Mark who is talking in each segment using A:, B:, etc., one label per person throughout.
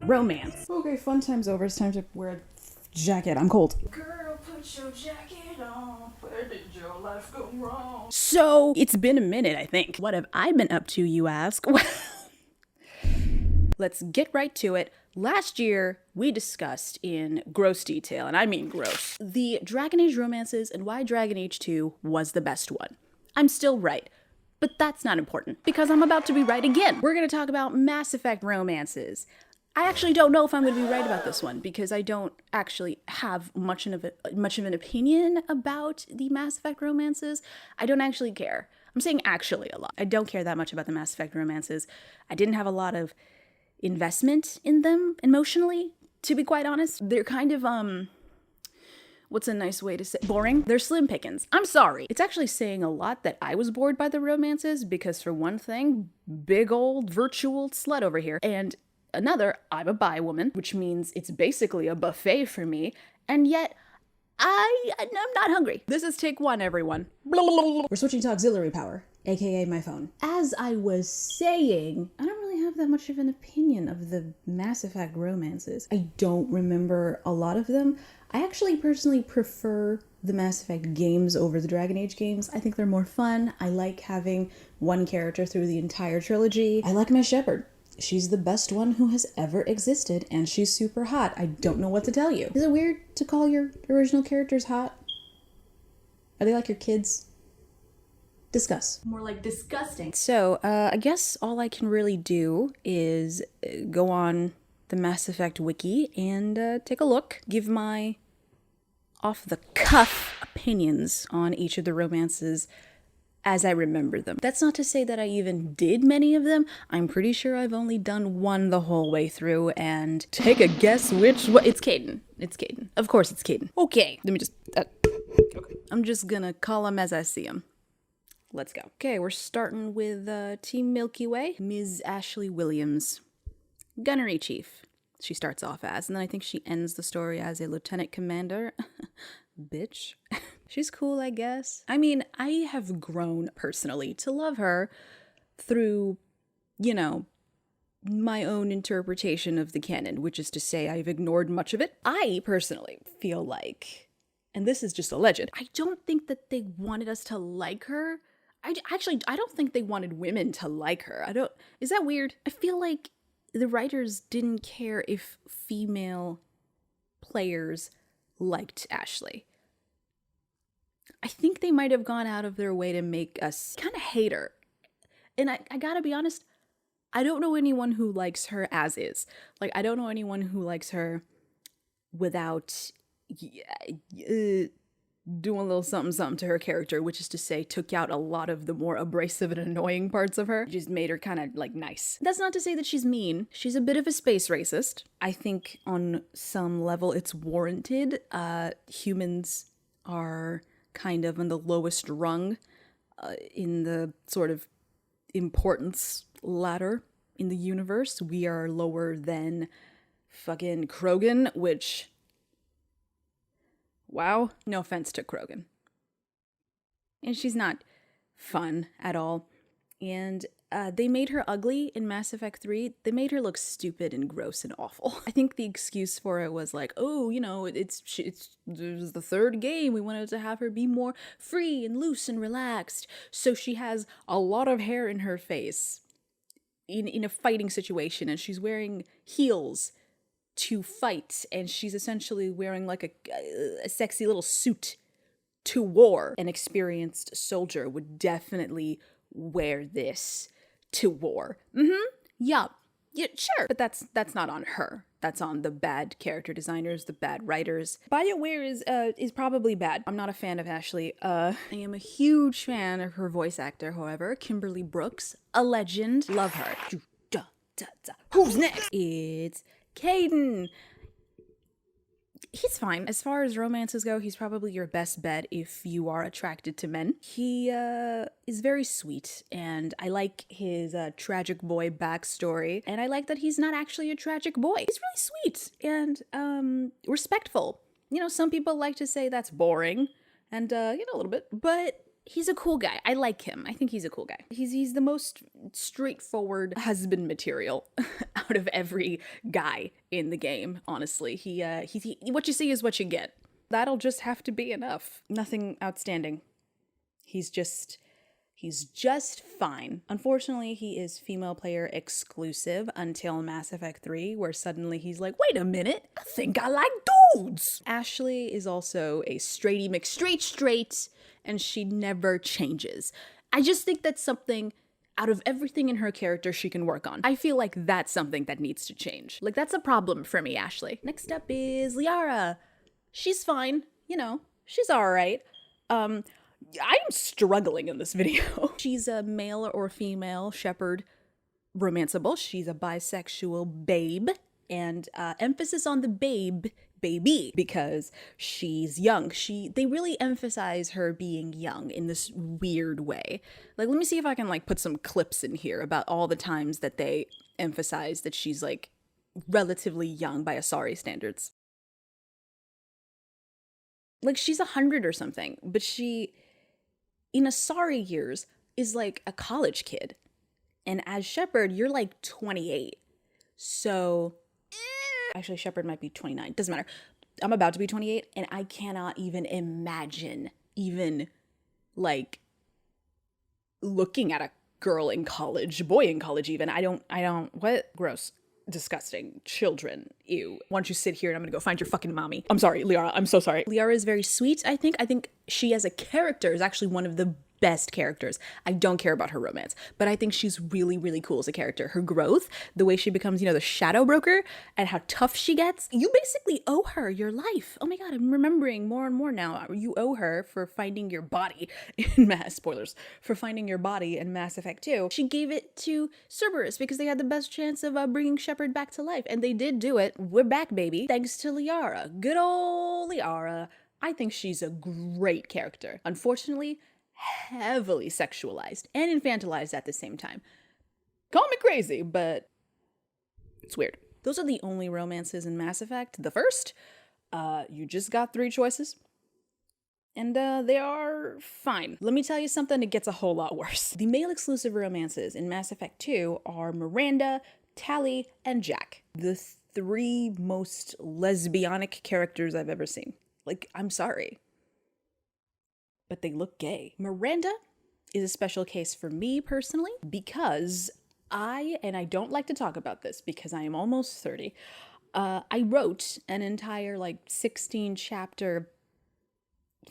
A: Romance. Okay, fun time's over. It's time to wear a jacket. I'm cold.
B: Girl, put your jacket on. Where did your life go wrong?
A: So, it's been a minute, I think. What have I been up to, you ask? Well, let's get right to it. Last year, we discussed in gross detail, and I mean gross, the Dragon Age romances and why Dragon Age 2 was the best one. I'm still right. But that's not important, because I'm about to be right again. We're going to talk about Mass Effect romances. I actually don't know if I'm going to be right about this one, because I don't actually have much of an opinion about the Mass Effect romances. I don't actually care. I'm saying actually a lot. I don't care that much about the Mass Effect romances. I didn't have a lot of investment in them emotionally, to be quite honest. They're kind of, what's a nice way to say? Boring. They're slim pickings. I'm sorry. It's actually saying a lot that I was bored by the romances, because for one thing, big old virtual slut over here. And another, I'm a bi woman, which means it's basically a buffet for me. And yet, I'm not hungry. This is take one, everyone. We're switching to auxiliary power, aka my phone. As I was saying, I don't really have that much of an opinion of the Mass Effect romances. I don't remember a lot of them. I actually personally prefer the Mass Effect games over the Dragon Age games. I think they're more fun. I like having one character through the entire trilogy. I like my Shepard. She's the best one who has ever existed, and she's super hot. I don't know what to tell you. Is it weird to call your original characters hot? Are they like your kids? Discuss.
B: More like disgusting.
A: So, I guess all I can really do is go on the Mass Effect wiki and take a look, give my off-the-cuff opinions on each of the romances as I remember them. That's not to say that I even did many of them. I'm pretty sure I've only done one the whole way through, and take a guess which one. It's Kaden. It's Kaden. Of course it's Kaden. Okay, let me just... okay. I'm just gonna call him as I see him. Let's go. Okay, we're starting with Team Milky Way. Ms. Ashley Williams. Gunnery Chief, she starts off as, and then I think she ends the story as a lieutenant commander. Bitch. She's cool, I guess. I mean, I have grown personally to love her through, you know, my own interpretation of the canon, which is to say I've ignored much of it. I personally feel like, and this is just a legend, I don't think that they wanted us to like her. I don't think they wanted women to like her. Is that weird? I feel like the writers didn't care if female players liked Ashley. I think they might have gone out of their way to make us kind of hate her. And I gotta be honest, I don't know anyone who likes her as is. Like, I don't know anyone who likes her without doing a little something to her character, which is to say, took out a lot of the more abrasive and annoying parts of her. Just made her kind of, like, nice. That's not to say that she's mean. She's a bit of a space racist. I think on some level it's warranted. Humans are kind of on the lowest rung in the sort of importance ladder in the universe. We are lower than fucking Krogan, which... wow, no offense to Krogan. And she's not fun at all. And they made her ugly in Mass Effect 3. They made her look stupid and gross and awful. I think the excuse for it was like, oh, you know, it was the third game. We wanted to have her be more free and loose and relaxed. So she has a lot of hair in her face in a fighting situation, and she's wearing heels to fight, and she's essentially wearing like a sexy little suit to war. An experienced soldier would definitely wear this to war. Yeah, sure. But that's not on her. That's on the bad character designers, the bad writers. BioWare is probably bad. I'm not a fan of Ashley. I am a huge fan of her voice actor, however, Kimberly Brooks, a legend. Love her. Who's next? It's Kaden. He's fine. As far as romances go, he's probably your best bet if you are attracted to men. He is very sweet, and I like his tragic boy backstory, and I like that he's not actually a tragic boy. He's really sweet and respectful. You know, some people like to say that's boring, and, you know, a little bit, but he's a cool guy. I like him. I think he's a cool guy. He's the most straightforward husband material out of every guy in the game, honestly. He what you see is what you get. That'll just have to be enough. Nothing outstanding. He's just fine. Unfortunately, he is female player exclusive until Mass Effect 3, where suddenly he's like, wait a minute, I think I like dudes. Ashley is also a straighty McStraight, and she never changes. I just think that's something out of everything in her character she can work on. I feel like that's something that needs to change. Like, that's a problem for me, Ashley. Next up is Liara. She's fine, she's all right. I'm struggling in this video. She's a male or female shepherd romanceable. She's a bisexual babe, and emphasis on the baby, because she's young. They really emphasize her being young in this weird way. Like, let me see if I can put some clips in here about all the times that they emphasize that she's relatively young by Asari standards. She's 100 or something, but she, in Asari years, is a college kid. And as Shepard, you're 28. So, actually, Shepard might be 29. Doesn't matter. I'm about to be 28, and I cannot even imagine looking at a girl in college, boy in college even. I don't, what? Gross. Disgusting. Children. Ew. Why don't you sit here and I'm gonna go find your fucking mommy. I'm sorry, Liara. I'm so sorry. Liara is very sweet, I think. I think she as a character is actually one of the best characters. I don't care about her romance, but I think she's really, really cool as a character. Her growth, the way she becomes, the shadow broker, and how tough she gets. You basically owe her your life. Oh my god, I'm remembering more and more now. You owe her for finding your body in for finding your body in Mass Effect 2. She gave it to Cerberus because they had the best chance of bringing Shepard back to life, and they did do it. We're back, baby. Thanks to Liara. Good old Liara. I think she's a great character. Unfortunately, heavily sexualized and infantilized at the same time. Call me crazy, but it's weird. Those are the only romances in Mass Effect. The first, you just got 3 choices, and they are fine. Let me tell you something, it gets a whole lot worse. The male exclusive romances in Mass Effect 2 are Miranda, Tali, and Jack. The 3 most lesbianic characters I've ever seen. I'm sorry, but they look gay. Miranda is a special case for me personally because I don't like to talk about this because I am almost 30. I wrote an entire 16 chapter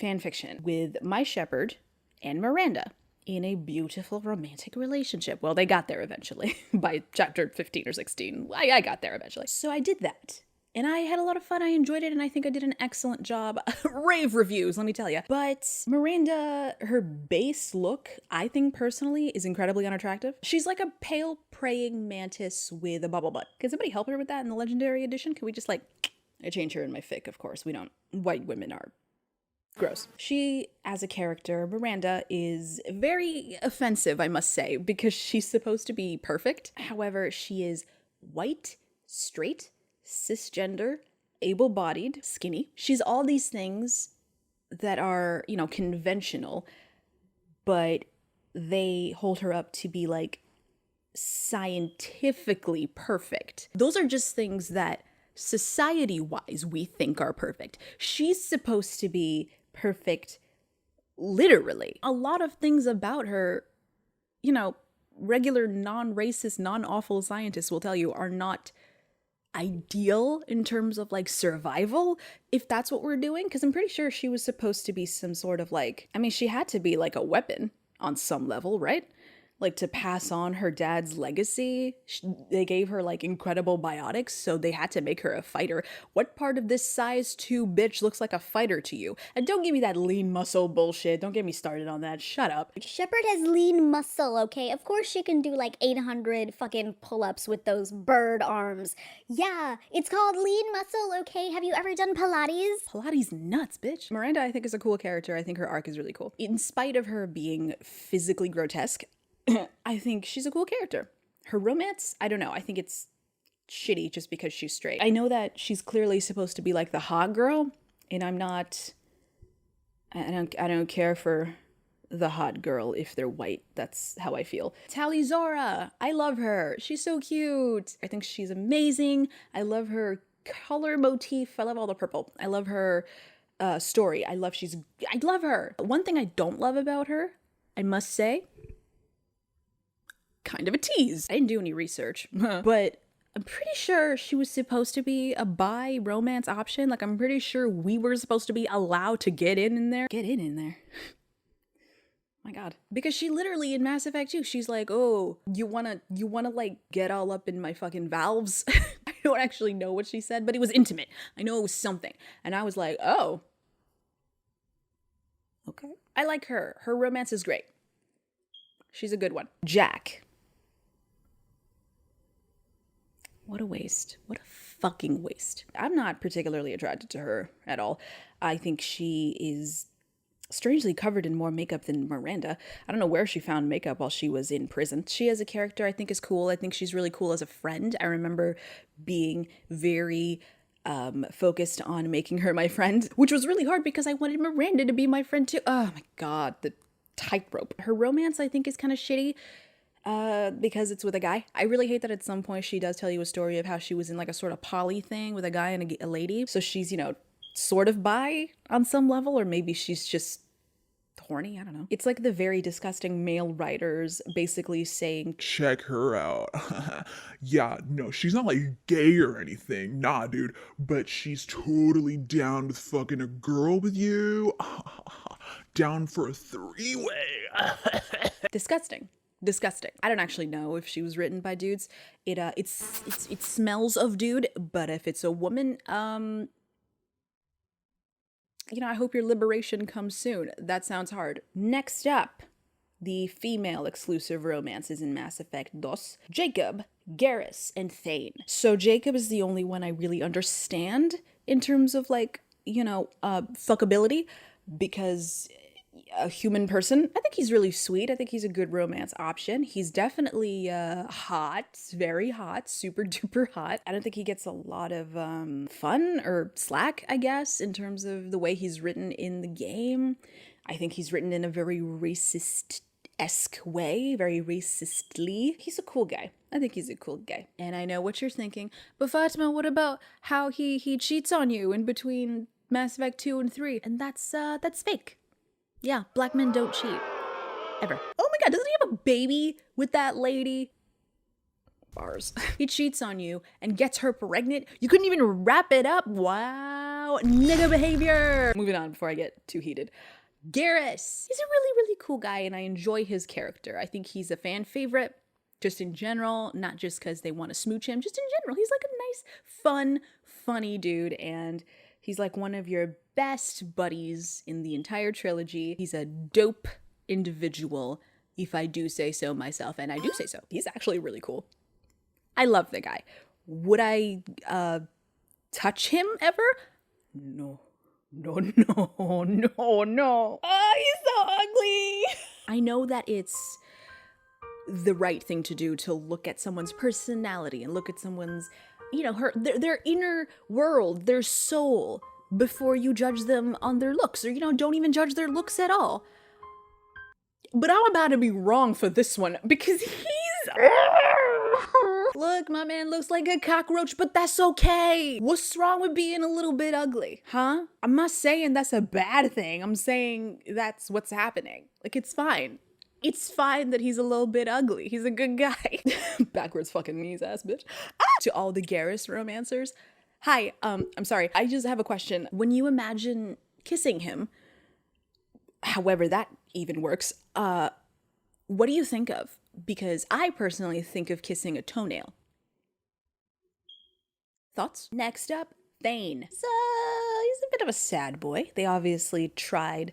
A: fanfiction with my Shepard and Miranda in a beautiful romantic relationship. Well, they got there eventually by chapter 15 or 16. I got there eventually. So I did that. And I had a lot of fun. I enjoyed it, and I think I did an excellent job. Rave reviews, let me tell you. But Miranda, her base look, I think personally, is incredibly unattractive. She's like a pale praying mantis with a bubble butt. Can somebody help her with that in the Legendary Edition? Can we just I change her in my fic, of course. We don't. White women are gross. She, as a character, Miranda, is very offensive, I must say, because she's supposed to be perfect. However, she is white, straight, cisgender, able-bodied, skinny. She's all these things that are, conventional, but they hold her up to be scientifically perfect. Those are just things that society-wise we think are perfect. She's supposed to be perfect literally. A lot of things about her, regular non-racist, non-awful scientists will tell you are not ideal in terms of survival, if that's what we're doing, because I'm pretty sure she was supposed to be some sort of she had to be a weapon on some level, right? To pass on her dad's legacy. They gave her incredible biotics, so they had to make her a fighter. What part of this size 2 bitch looks like a fighter to you? And don't give me that lean muscle bullshit. Don't get me started on that. Shut up.
C: Shepard has lean muscle, okay? Of course she can do 800 fucking pull-ups with those bird arms. Yeah, it's called lean muscle, okay? Have you ever done Pilates?
A: Pilates nuts, bitch. Miranda, I think, is a cool character. I think her arc is really cool. In spite of her being physically grotesque, I think she's a cool character. Her romance, I don't know. I think it's shitty just because she's straight. I know that she's clearly supposed to be the hot girl, and I'm not. I don't care for the hot girl if they're white. That's how I feel. Talizora, I love her. She's so cute. I think she's amazing. I love her color motif. I love all the purple. I love her story. I love her. One thing I don't love about her, I must say, kind of a tease. I didn't do any research, but I'm pretty sure she was supposed to be a bi romance option. Like, I'm pretty sure we were supposed to be allowed to get in there. Get in there. My God. Because she literally in Mass Effect 2, she's like, oh, you wanna like get all up in my fucking valves? I don't actually know what she said, but it was intimate. I know it was something. And I was like, oh. Okay. I like her. Her romance is great. She's a good one. Jack. What a waste. What a fucking waste. I'm not particularly attracted to her at all. I think she is strangely covered in more makeup than Miranda. I don't know where she found makeup while she was in prison. She as a character I think is cool. I think she's really cool as a friend. I remember being very focused on making her my friend, which was really hard because I wanted Miranda to be my friend too. Oh my God, the tightrope. Her romance I think is kind of shitty because it's with a guy. I really hate that at some point she does tell you a story of how she was in like a sort of poly thing with a guy and a lady. So she's, you know, sort of bi on some level, or maybe she's just horny. I don't know. It's like the very disgusting male writers basically saying,
D: check her out. Yeah, no, she's not like gay or anything. Nah, dude. But she's totally down with fucking a girl with you. Down for a three-way.
A: disgusting. Disgusting. I don't actually know if she was written by dudes. It smells of dude, but if it's a woman, you know, I hope your liberation comes soon. That sounds hard. Next up, the female exclusive romances in Mass Effect 2. Jacob, Garrus, and Thane. So Jacob is the only one I really understand in terms of like, you know, fuckability, because a human person. I think he's really sweet. I think he's a good romance option. He's definitely hot, very hot, super duper hot. I don't think he gets a lot of fun or slack, I guess, in terms of the way he's written in the game. I think he's written in a very racist-esque way, very racistly. He's a cool guy. I think he's a cool guy. And I know what you're thinking, but Fatima, what about how he cheats on you in between Mass Effect 2 and 3? And that's fake. Yeah, black men don't cheat. Ever. Oh my God, doesn't he have a baby with that lady? Bars. He cheats on you and gets her pregnant. You couldn't even wrap it up. Wow. Nigga behavior. Moving on before I get too heated. Garrus. He's a really, really cool guy and I enjoy his character. I think he's a fan favorite just in general, not just because they want to smooch him. Just in general, he's like a nice, fun, funny dude, and he's like one of your best buddies in the entire trilogy. He's a dope individual, if I do say so myself, and I do say so. He's actually really cool. I love the guy. Would I touch him ever? No. No. Oh, he's so ugly. I know that it's the right thing to do to look at someone's personality and look at someone's, you know, their inner world, their soul, before you judge them on their looks, or, you know, don't even judge their looks at all. But I'm about to be wrong for this one, because he's... Look, my man looks like a cockroach, but that's okay. What's wrong with being a little bit ugly, huh? I'm not saying that's a bad thing. I'm saying that's what's happening. Like, it's fine. It's fine that he's a little bit ugly. He's a good guy. Backwards fucking knees ass bitch. To all the Garrus romancers. Hi, I'm sorry. I just have a question. When you imagine kissing him, however that even works, what do you think of? Because I personally think of kissing a toenail. Thoughts? Next up, Thane. So, he's a bit of a sad boy. They obviously tried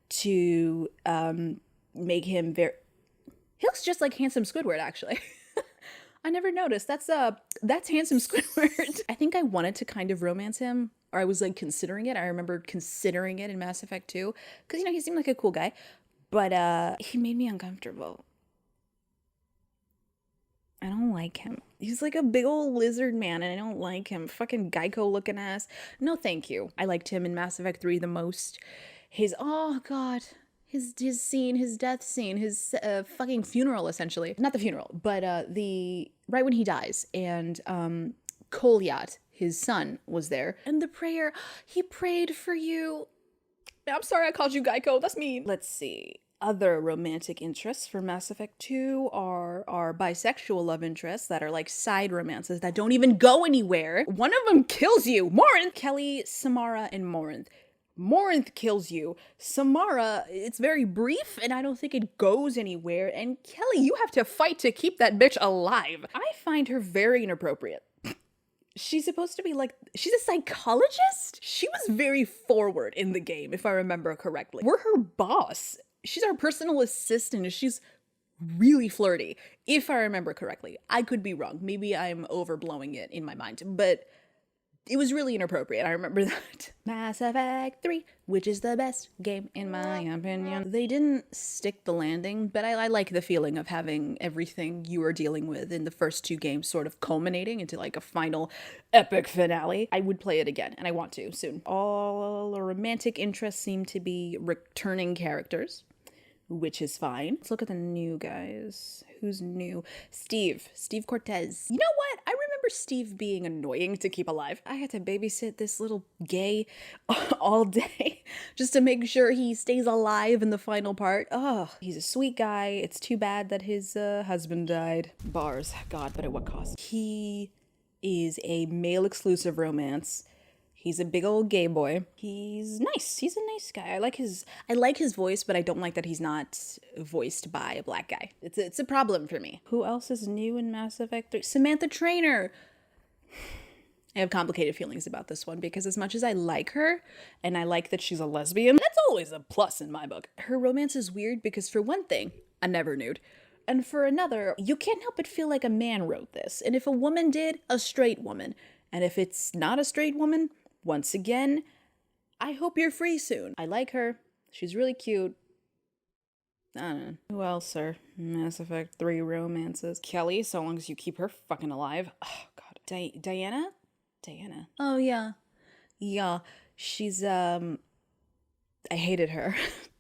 A: to make him very... He looks just like handsome Squidward, actually. I never noticed. That's handsome Squidward. I think I wanted to kind of romance him, or I was like considering it. I remember considering it in Mass Effect 2, because, you know, he seemed like a cool guy, but he made me uncomfortable. I don't like him. He's like a big old lizard man, and I don't like him. Fucking Geico looking ass. No, thank you. I liked him in Mass Effect 3 the most. Oh God. his scene, his death scene, his fucking funeral, essentially. Not the funeral, but the right when he dies, and Kolyat, his son, was there, and the prayer, he prayed for you. I'm sorry I called you Geico, that's mean. Let's see. Other romantic interests for Mass Effect 2 are bisexual love interests that are like side romances that don't even go anywhere. One of them kills you. Morinth, Kelly, Samara, and Morinth. Morinth kills you. Samara, it's very brief, and I don't think it goes anywhere. And Kelly, you have to fight to keep that bitch alive. I find her very inappropriate. She's supposed to be like, she's a psychologist? She was very forward in the game, if I remember correctly. We're her boss. She's our personal assistant, and she's really flirty, if I remember correctly. I could be wrong. Maybe I'm overblowing it in my mind, but it was really inappropriate. I remember that. Mass Effect 3, which is the best game in my opinion. They didn't stick the landing, but I like the feeling of having everything you were dealing with in the first two games sort of culminating into like a final epic finale. I would play it again, and I want to soon. All the romantic interests seem to be returning characters, which is fine. Let's look at the new guys. Who's new? Steve Cortez. You know what? I remember Steve being annoying to keep alive. I had to babysit this little gay all day just to make sure he stays alive in the final part. Oh, he's a sweet guy. It's too bad that his husband died. Bars. God, but at what cost? He is a male exclusive romance. He's a big old gay boy. He's nice. He's a nice guy. I like his voice, but I don't like that he's not voiced by a black guy. It's a problem for me. Who else is new in Mass Effect 3? Samantha Trainer. I have complicated feelings about this one because as much as I like her and I like that she's a lesbian, that's always a plus in my book. Her romance is weird because for one thing, a never nude. And for another, you can't help but feel like a man wrote this. And if a woman did, a straight woman. And if it's not a straight woman, once again, I hope you're free soon. I like her. She's really cute. I don't know. Who else, sir? Mass Effect 3 romances. Kelly, so long as you keep her fucking alive. Oh, God. Diana? Oh, yeah. Yeah. She's, I hated her.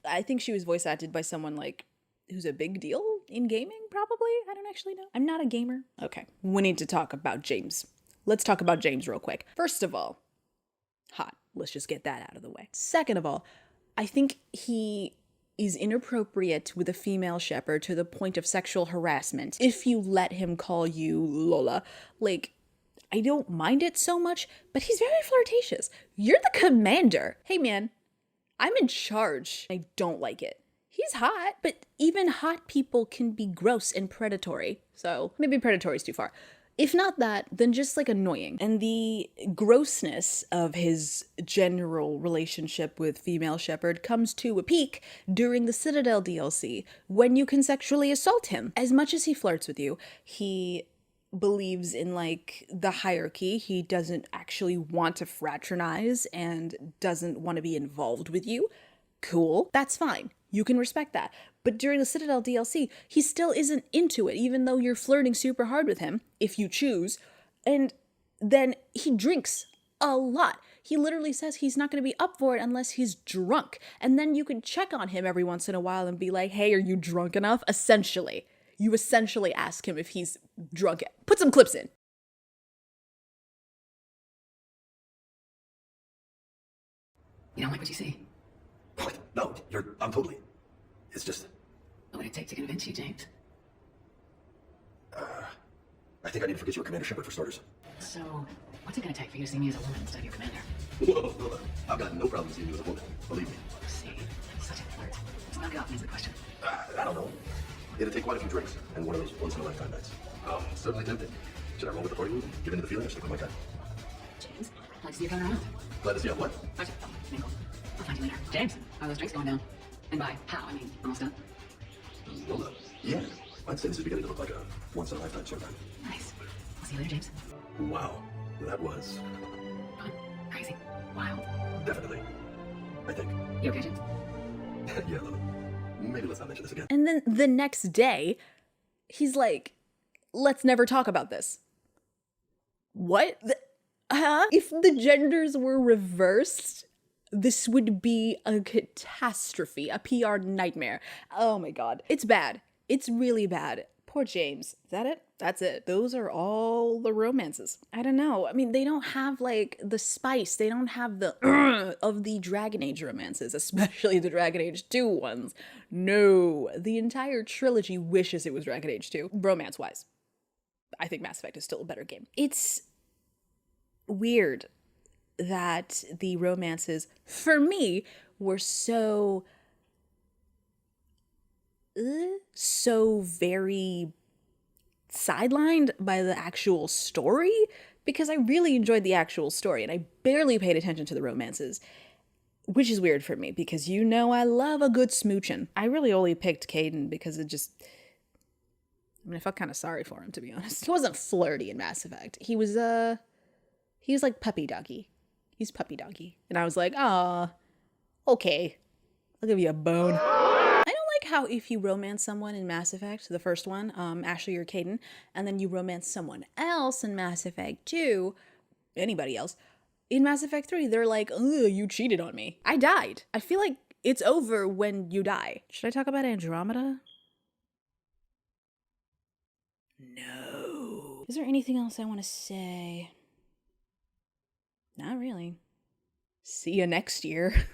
A: I think she was voice acted by someone, like, who's a big deal in gaming, probably? I don't actually know. I'm not a gamer. Okay. We need to talk about James. Let's talk about James real quick. First of all, hot. Let's just get that out of the way. Second of all, I think he is inappropriate with a female shepherd to the point of sexual harassment. If you let him call you Lola, like, I don't mind it so much, but he's very flirtatious. You're the commander. Hey man, I'm in charge. I don't like it. He's hot, but even hot people can be gross and predatory. So maybe predatory is too far. If not that, then just like annoying. And the grossness of his general relationship with female shepherd comes to a peak during the Citadel DLC, when you can sexually assault him. As much as he flirts with you, he believes in like the hierarchy. He doesn't actually want to fraternize and doesn't want to be involved with you. Cool, that's fine. You can respect that. But during the Citadel DLC, he still isn't into it, even though you're flirting super hard with him, if you choose. And then he drinks a lot. He literally says he's not going to be up for it unless he's drunk. And then you can check on him every once in a while and be like, hey, are you drunk enough? Essentially. You essentially ask him if he's drunk. Put some clips in.
E: You don't like what you see?
F: What? No, I'm totally. It's just,
E: What would it take to convince you, James?
F: I think I need to forget you were Commander Shepard for starters.
E: So, what's it gonna take for you to see me as a woman instead of your commander?
F: Whoa, I've got no problem seeing you as a woman, believe me.
E: See, such a flirt. Let's knock it off and answer the question.
F: I don't know. It'd take quite a few drinks, and one of those once-in-a-lifetime nights. Certainly tempting. Should I roll with the party move? Give in to the feeling or stick with my gut?
E: James, I'd like to see you coming around.
F: Glad to see you. What?
E: Gotcha. Mingle. I'll find you later. James, how are those drinks going down? And by how, I mean, almost done.
F: Well, yeah. I'd say this is beginning to look like a once-in-a-lifetime sort of night.
E: Nice. I'll see you later, James.
F: Wow. That was
E: Fun. Crazy. Wild.
F: definitely, I think.
E: You okay, James?
F: Yeah, Lily. Maybe let's not mention this again.
A: And then the next day, he's like, let's never talk about this. What? If the genders were reversed, This would be a catastrophe, a PR nightmare. Oh my god. It's bad. It's really bad. Poor James. Is that it? That's it. Those are all the romances. I don't know. I mean, they don't have like the spice. They don't have the of the Dragon Age romances, especially the Dragon Age 2 ones. No. The entire trilogy wishes it was Dragon Age 2, romance-wise. I think Mass Effect is still a better game. It's weird that the romances, for me, were so very sidelined by the actual story, because I really enjoyed the actual story and I barely paid attention to the romances, which is weird for me because you know I love a good smoochin'. I really only picked Kaden because it just, I mean, I felt kind of sorry for him, to be honest. He wasn't flirty in Mass Effect. He was like puppy doggy. He's puppy doggy. And I was like, ah, okay, I'll give you a bone. I don't like how if you romance someone in Mass Effect, the first one, Ashley or Kaden, and then you romance someone else in Mass Effect 2, anybody else, in Mass Effect 3, they're like, ugh, you cheated on me. I died. I feel like it's over when you die. Should I talk about Andromeda? No. Is there anything else I want to say? Not really. See you next year.